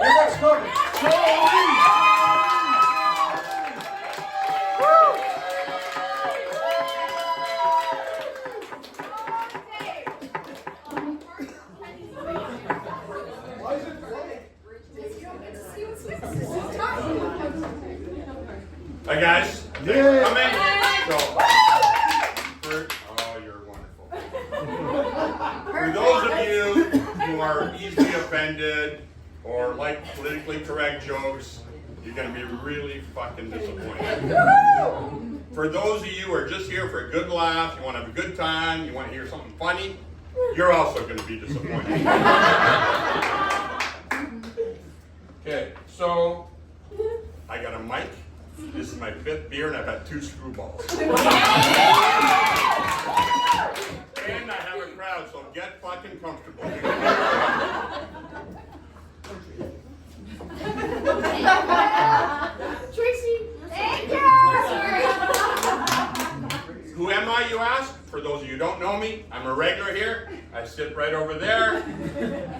Everyone's coming. Hi guys. Yeah. Come in. So, oh, you're wonderful. For those of you who are easily offended or like politically correct jokes, you're going to be really fucking disappointed. For those of you who are just here for a good laugh, you want to have a good time, you want to hear something funny, you're also going to be disappointed. Okay, so I got a mic. This is my 5th beer, and I've had 2 screwballs. And I have a crowd, so get fucking comfortable. Tracy, thank you. Who am I, you ask? For those of you who don't know me, I'm a regular here. I sit right over there.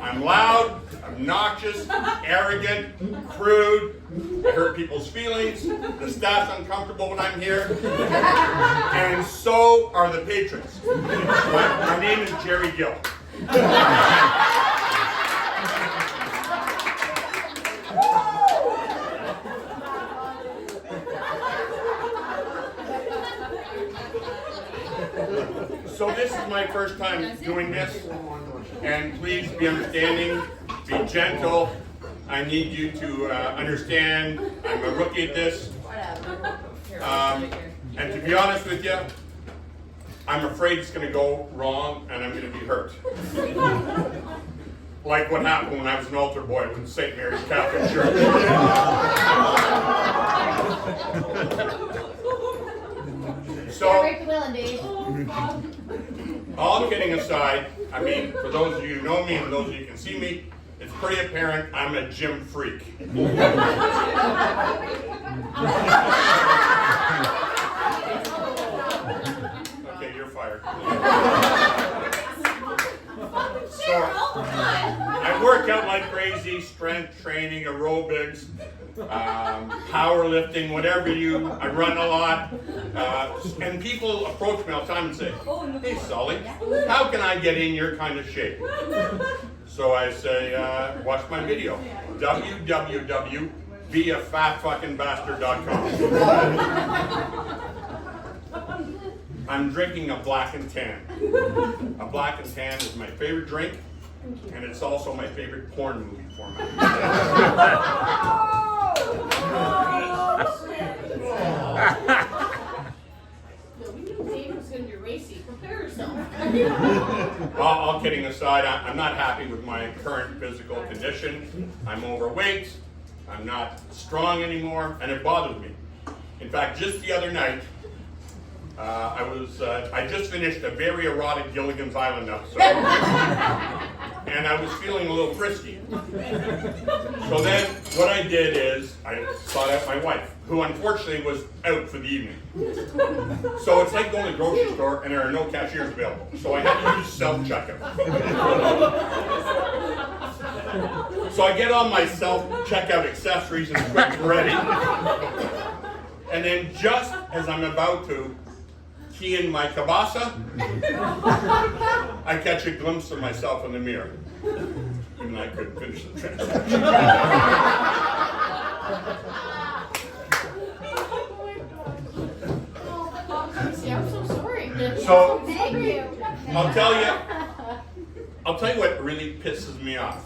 I'm loud, obnoxious, arrogant, crude. I hurt people's feelings. The staff's uncomfortable when I'm here. And so are the patrons. My name is Jerry Gill. So this is my first time doing this, and please be understanding, be gentle. I need you to understand I'm a rookie at this. And to be honest with you, I'm afraid it's going to go wrong and I'm going to be hurt. Like what happened when I was an altar boy with St. Mary's Catholic Church. So, all kidding aside, I mean, for those of you who know me and those of you who can see me, it's pretty apparent I'm a gym freak. Okay, you're fired. So, I work out like crazy, strength training, aerobics, powerlifting, whatever I run a lot. And people approach me all the time and say, hey Sully, how can I get in your kind of shape? So I say, watch my video, www.beafatfuckingbastard.com. I'm drinking a black and tan. A black and tan is my favorite drink, and it's also my favorite porn movie format. All kidding aside, I'm not happy with my current physical condition. I'm overweight, I'm not strong anymore, and it bothers me. In fact, just the other night, I just finished a very erotic Gilligan's Island episode, and I was feeling a little frisky. So then, what I did is, I sought out my wife, who unfortunately was out for the evening. So it's like going to the grocery store and there are no cashiers available. So I had to use self-checkout. So I get all my self-checkout accessories and equipment ready. And then just as I'm about to key in my kielbasa, I catch a glimpse of myself in the mirror. Even I couldn't finish the transaction. I'm so sorry. So, Thank you. I'll tell you what really pisses me off.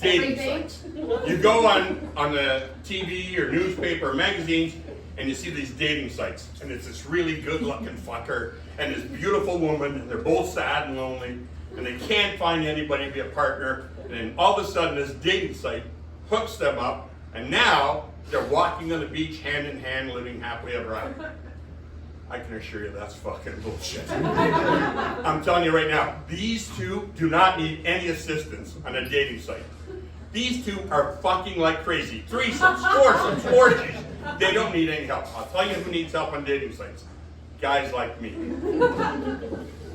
Dating sites. You go on the TV or newspaper or magazines and you see these dating sites, and it's this really good-looking fucker and this beautiful woman, and they're both sad and lonely, and they can't find anybody to be a partner, and then all of a sudden this dating site hooks them up, and now they're walking on the beach hand in hand, living happily ever after. I can assure you that's fucking bullshit. I'm telling you right now, these two do not need any assistance on a dating site. These two are fucking like crazy. Threesomes, foursomes, orgies. They don't need any help. I'll tell you who needs help on dating sites. Guys like me. A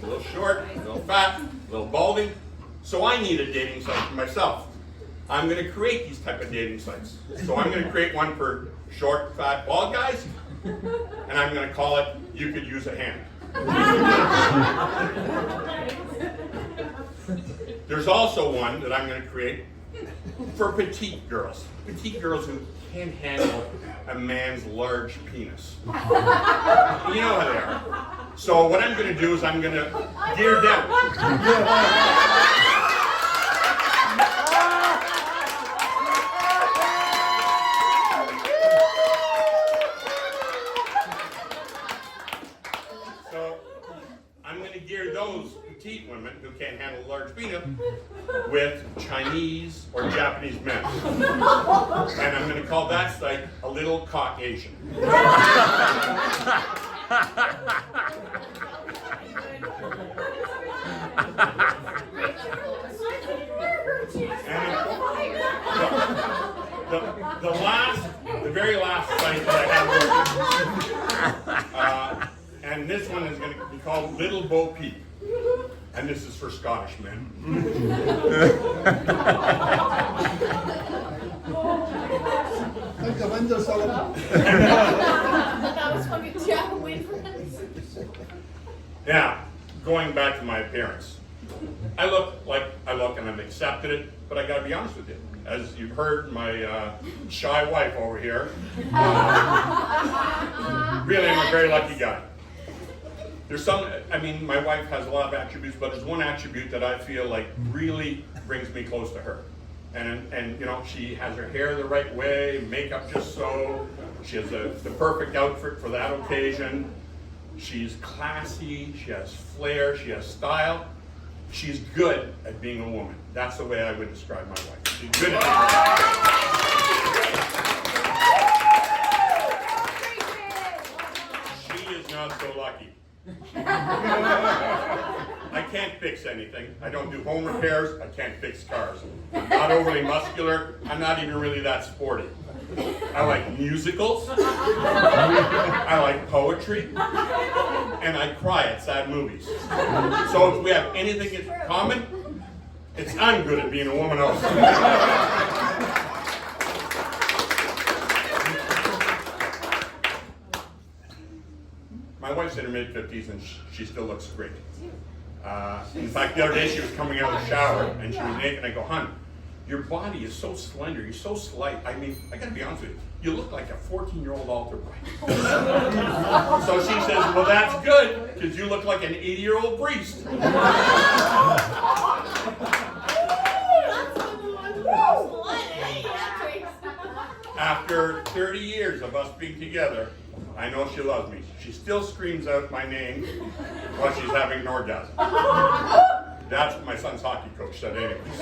little short, a little fat, a little balding. So I need a dating site for myself. I'm going to create these type of dating sites. So I'm going to create one for short, fat, bald guys, and I'm going to call it "You Could Use a Hand." There's also one that I'm going to create for petite girls who can't handle a man's large penis. You know how they are. So what I'm going to do is I'm going to gear them. So I'm going to gear those petite women who can't handle a large penis with Chinese or Japanese men. And I'm going to call that site "A Little Caucasian." And the very last site that I have, and this one is going to be called "Little Bo Peep." And this is for Scottish men. Now, going back to my appearance. I look like I look and I've accepted it, but I gotta be honest with you. As you've heard my shy wife over here, really I'm a very lucky guy. There's my wife has a lot of attributes, but there's one attribute that I feel like really brings me close to her. And you know, she has her hair the right way, makeup just so. She has the perfect outfit for that occasion. She's classy, she has flair, she has style. She's good at being a woman. That's the way I would describe my wife. She's good at being She is not so lucky. I can't fix anything. I don't do home repairs. I can't fix cars. I'm not overly muscular. I'm not even really that sporty. I like musicals. I like poetry. And I cry at sad movies. So if we have anything in common, it's I'm good at being a woman also. My wife's in her mid-50s and she still looks great. In fact, the other day she was coming out of the shower and she was naked and I go, "Hun, your body is so slender, you're so slight. I mean, I gotta be honest with you, you look like a 14-year-old altar boy." So she says, "Well, that's good, because you look like an 80-year-old priest." After 30 years of us being together, I know she loves me. She still screams out my name while she's having an orgasm. That's what my son's hockey coach said anyways.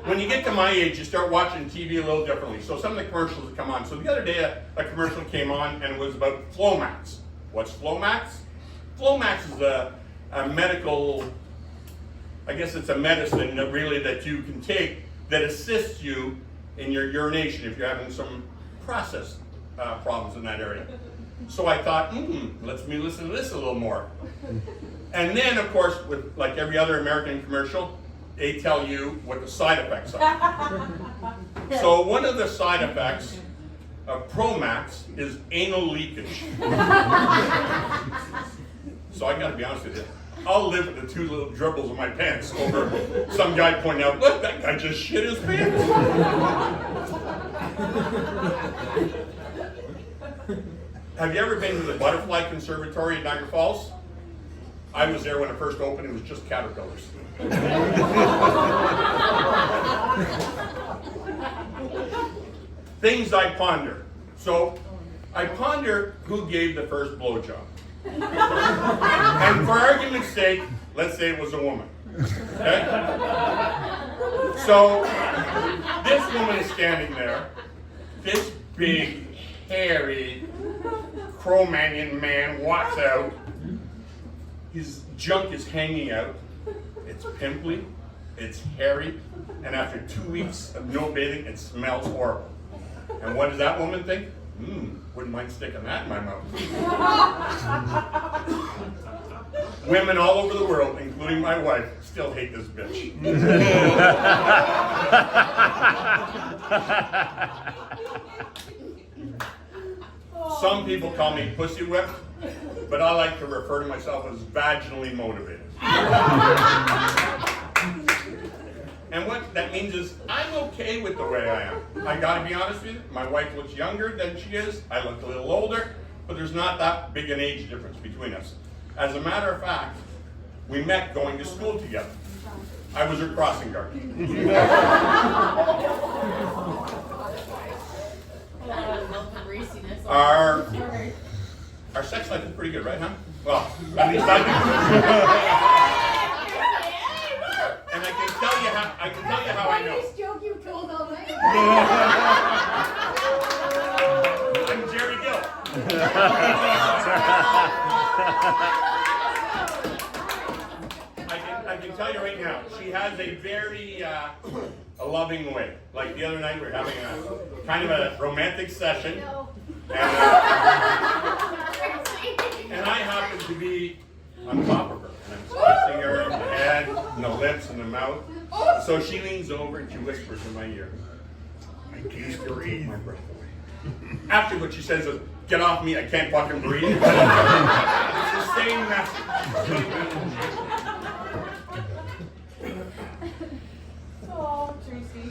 When you get to my age, you start watching TV a little differently. So some of the commercials that come on. So the other day a commercial came on and it was about Flomax. What's Flomax? Flomax is a medical, I guess it's a medicine that really that you can take that assists you in your urination if you're having some process problems in that area. So I thought, let me listen to this a little more. And then, of course, with like every other American commercial, they tell you what the side effects are. So one of the side effects of Promax is anal leakage. So I gotta be honest with you, I'll live with the two little dribbles in my pants over some guy pointing out, "Look, that guy just shit his pants." Have you ever been to the Butterfly Conservatory in Niagara Falls? I was there when it first opened. It was just caterpillars. Things I ponder. So I ponder who gave the first blowjob. And for argument's sake, let's say it was a woman. Okay? So this woman is standing there. This big, hairy, Cro-Magnon man walks out. His junk is hanging out. It's pimply, it's hairy, and after 2 weeks of no bathing, it smells horrible. And what does that woman think? Wouldn't mind sticking that in my mouth. women all over the world, including my wife, still hate this bitch. Some people call me pussy whip, but I like to refer to myself as vaginally motivated. And what that means is I'm okay with the way I am. I gotta be honest with you, my wife looks younger than she is, I look a little older, but there's not that big an age difference between us. As a matter of fact, we met going to school together. I was her crossing guard. Our sex life is pretty good, right, huh? Well, at least I do. And I can tell you how I know. Joke you told all night. I'm Jerry Gill. I can tell you right now, she has a very a loving way. Like the other night, we were having a kind of a romantic session, and I happened to be on top of her, and I'm kissing her in the head, and the lips, and the mouth. So she leans over and she whispers in my ear, "I can't breathe my breath away." After what she says is, "Get off me, I can't fucking breathe." It's the same message. Oh, Tracy.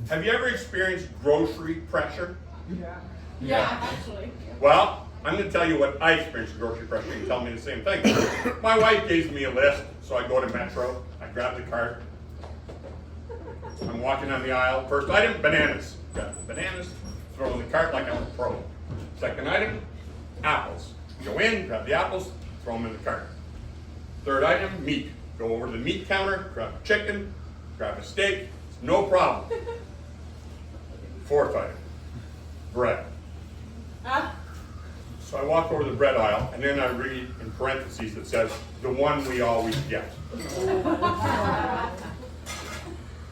Have you ever experienced grocery pressure? Yeah, actually. Well, I'm going to tell you what I experienced grocery pressure. You can tell me the same thing. My wife gives me a list, so I go to Metro, I grab the cart, I'm walking down the aisle. First item, bananas. Grab the bananas, throw in the cart like I'm a pro. Second item, apples. Go in, grab the apples, throw them in the cart. Third item, meat. Go over to the meat counter, grab a chicken, grab a steak, no problem. Fourth item, bread. So I walk over the bread aisle, and then I read in parentheses that says, "the one we always get."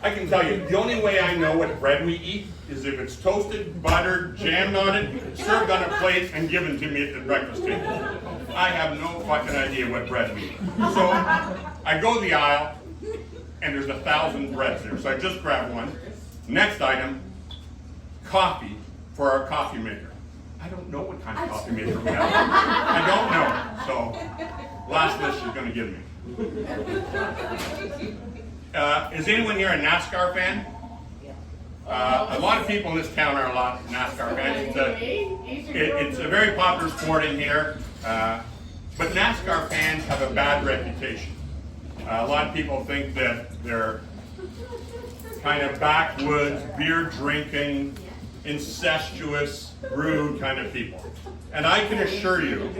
I can tell you, the only way I know what bread we eat is if it's toasted, buttered, jammed on it, served on a plate, and given to me at the breakfast table. I have no fucking idea what bread we eat. So I go the aisle, and there's 1,000 breads there. So I just grab one. Next item, coffee for our coffee maker. I don't know what kind of coffee maker we have. I don't know. So last list she's going to give me. Is anyone here a NASCAR fan? A lot of people in this town are a lot of NASCAR fans. It's a very popular sport in here, but NASCAR fans have a bad reputation. A lot of people think that they're kind of backwoods, beer drinking, incestuous, rude kind of people. And I can assure you,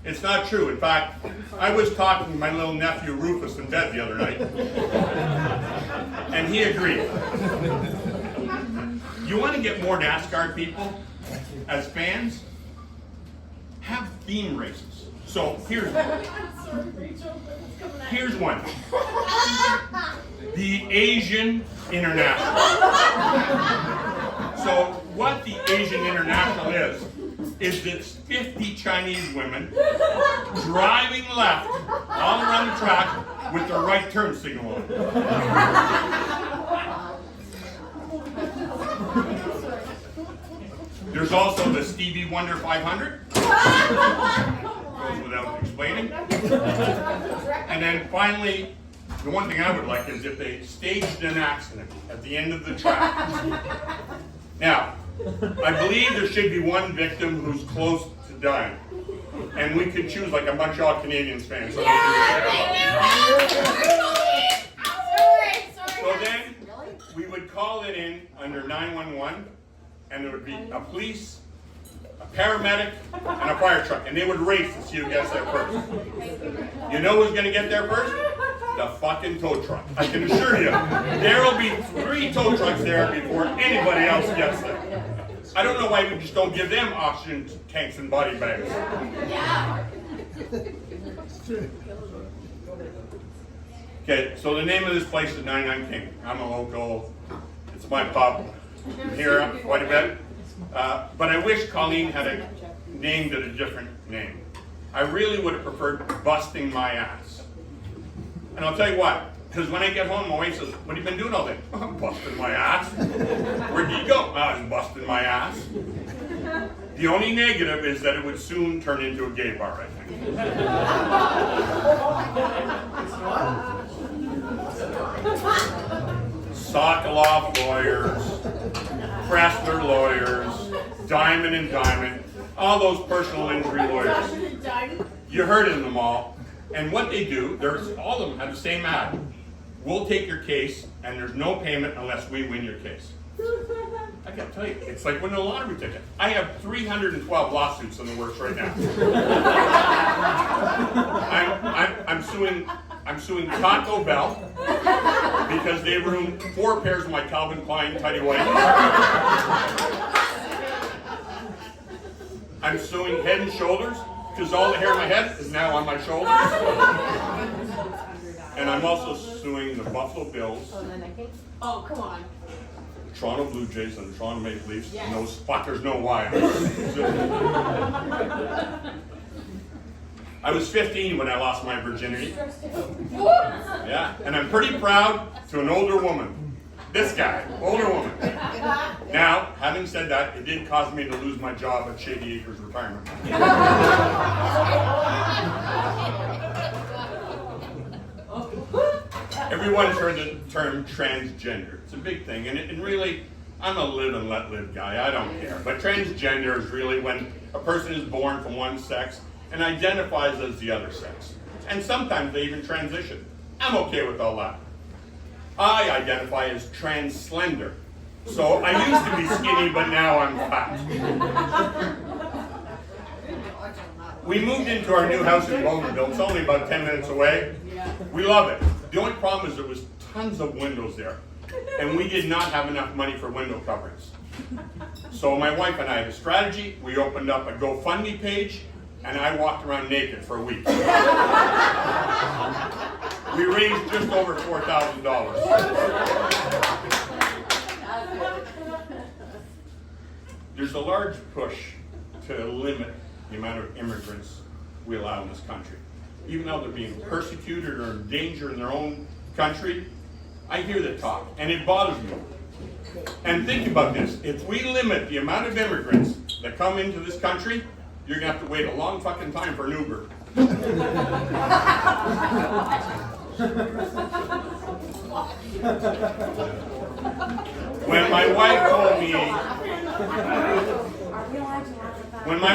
it's not true. In fact, I was talking to my little nephew Rufus in bed the other night, and he agreed. You want to get more NASCAR people as fans? Have theme races. So here's one. Here's one. The Asian International. So what the Asian International is this 50 Chinese women driving left all around the track with their right turn signal on. There's also the Stevie Wonder 500. Goes without explaining. And then finally, the one thing I would like is if they staged an accident at the end of the track. Now, I believe there should be one victim who's close to dying. And we could choose like a bunch of all Canadians fans. So, so then we would call it in under 911, and there would be a police, a paramedic, and a fire truck. And they would race to see who gets there first. You know who's going to get there first? The fucking tow truck. I can assure you, there will be 3 tow trucks there before anybody else gets there. I don't know why we just don't give them oxygen tanks and body bags. Yeah. Okay, so the name of this place is 99 King. I'm a local. It's my pub. I'm here quite a bit. But I wish Colleen had named it a different name. I really would have preferred busting my ass. And I'll tell you what, because when I get home, my wife says, what have you been doing all day? I'm busting my ass. Where'd you go? I was busting my ass. The only negative is that it would soon turn into a gay bar, I think. Sokoloff lawyers, Kressler lawyers, Diamond and Diamond, all those personal injury lawyers. You heard of them all. And what they do, all of them have the same ad. We'll take your case, and there's no payment unless we win your case. I gotta tell you, it's like winning a lottery ticket. I have 312 lawsuits in the works right now. I'm suing Taco Bell because they ruined 4 pairs of my Calvin Klein tidy whities. I'm suing Head and Shoulders because all the hair on my head is now on my shoulders. And I'm also suing the Buffalo Bills, Oh, come on. the Toronto Blue Jays, and the Toronto Maple Leafs, Yes. and those fuckers know why. I was 15 when I lost my virginity. Yeah, and I'm pretty proud to an older woman. This guy, older woman. Now, having said that, it did cause me to lose my job at Shady Acres Retirement. Everyone's heard the term transgender. It's a big thing, and really, I'm a live and let live guy. I don't care. But transgender is really when a person is born from one sex and identifies as the other sex. And sometimes they even transition. I'm okay with all that. I identify as trans-slender. So I used to be skinny, but now I'm fat. We moved into our new house in Bowmanville. It's only about 10 minutes away. We love it. The only problem is there was tons of windows there. And we did not have enough money for window coverings. So my wife and I had a strategy. We opened up a GoFundMe page, and I walked around naked for a week. We raised just over $4,000. There's a large push to limit the amount of immigrants we allow in this country. Even though they're being persecuted or in danger in their own country, I hear the talk, and it bothers me. And think about this, if we limit the amount of immigrants that come into this country, you're gonna have to wait a long fucking time for an Uber. When my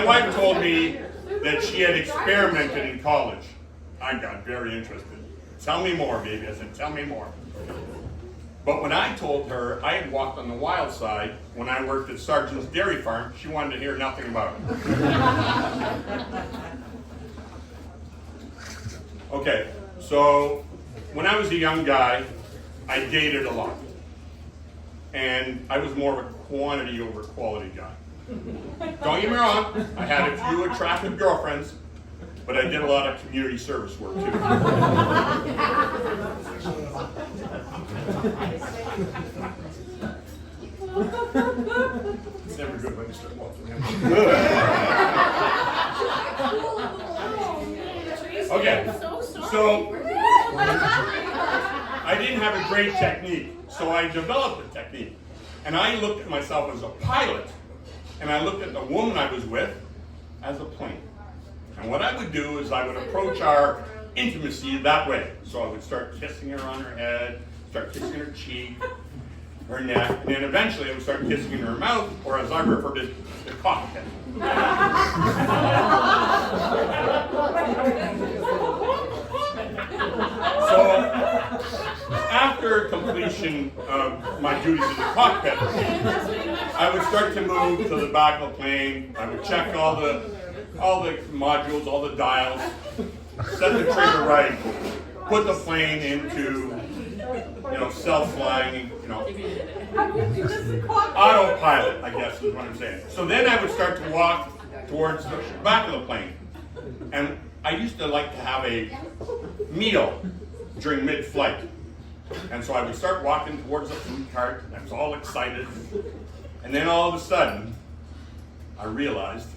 wife told me that she had experimented in college, I got very interested. Tell me more, baby. I said, tell me more. But when I told her I had walked on the wild side when I worked at Sargent's Dairy Farm, she wanted to hear nothing about it. Okay, so when I was a young guy, I dated a lot. And I was more of a quantity over quality guy. Don't get me wrong, I had a few attractive girlfriends, but I did a lot of community service work too. It's never good when you start walking in. Okay, so I didn't have a great technique, so I developed a technique. And I looked at myself as a pilot, and I looked at the woman I was with as a plane. And what I would do is I would approach our intimacy that way. So I would start kissing her on her head, start kissing her cheek, her neck, and then eventually I would start kissing in her mouth, or as I refer to it, the cockpit. So after completion of my duties in the cockpit, I would start to move to the back of the plane. I would check all the modules, all the dials, set the trigger right, put the plane into, self-flying, autopilot, I guess is what I'm saying. So then I would start to walk towards the back of the plane. And I used to like to have a meal during mid-flight. And so I would start walking towards the food cart, and I was all excited. And then all of a sudden, I realized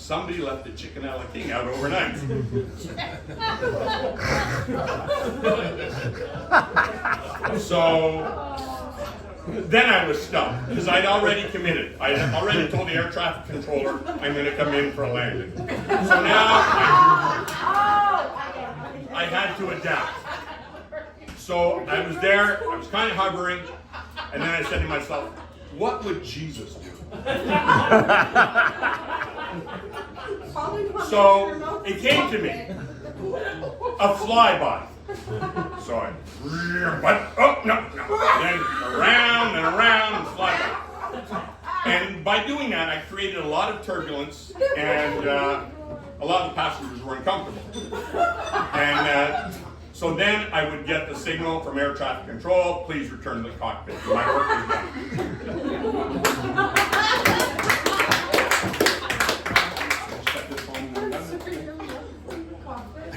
somebody left the Chickenella King out overnight. So then I was stumped because I'd already committed. I had already told the air traffic controller I'm going to come in for a landing. So now I had to adapt. So I was there, I was kind of hovering, and then I said to myself, what would Jesus do? So it came to me, a flyby. So I, oh, no. Then around and around and flyby. And by doing that, I created a lot of turbulence, and a lot of the passengers were uncomfortable. And so then I would get the signal from air traffic control, please return to the cockpit. My work is done.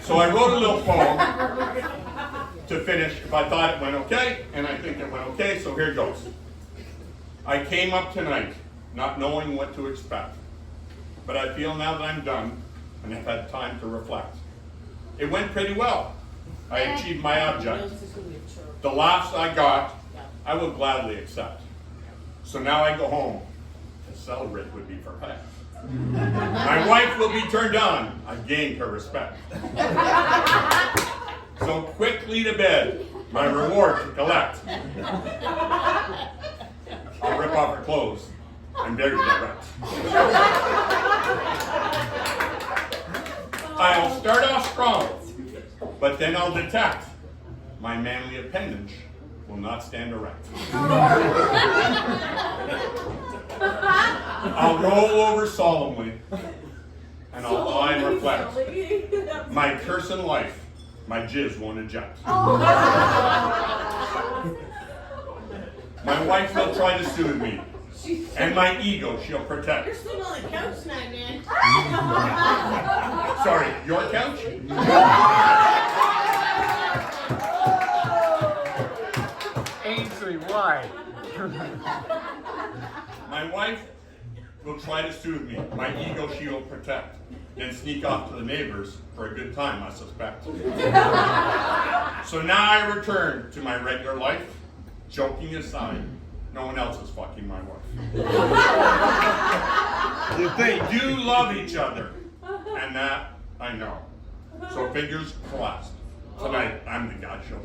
So I wrote a little poem to finish if I thought it went okay, and I think it went okay, so here goes. I came up tonight not knowing what to expect, but I feel now that I'm done and have had time to reflect. It went pretty well. I achieved my object. The laughs I got, I will gladly accept. So now I go home. To celebrate would be for pay. My wife will be turned on. I gained her respect. So quickly to bed, my reward to collect. I'll rip off her clothes and bury that rat. I'll start off strong, but then I'll detect my manly appendage will not stand erect. I'll roll over solemnly, and I'll lie and reflect. My curse in life, my jizz won't eject. My wife will try to soothe me, and my ego she'll protect. You're sitting on the couch tonight, man. Sorry, your couch? Ainsley, why? My wife will try to soothe me. My ego she will protect. And sneak off to the neighbors for a good time, I suspect. So now I return to my regular life. Joking aside, no one else is fucking my wife. They do love each other, and that I know. So fingers crossed. Tonight, I'm the God show.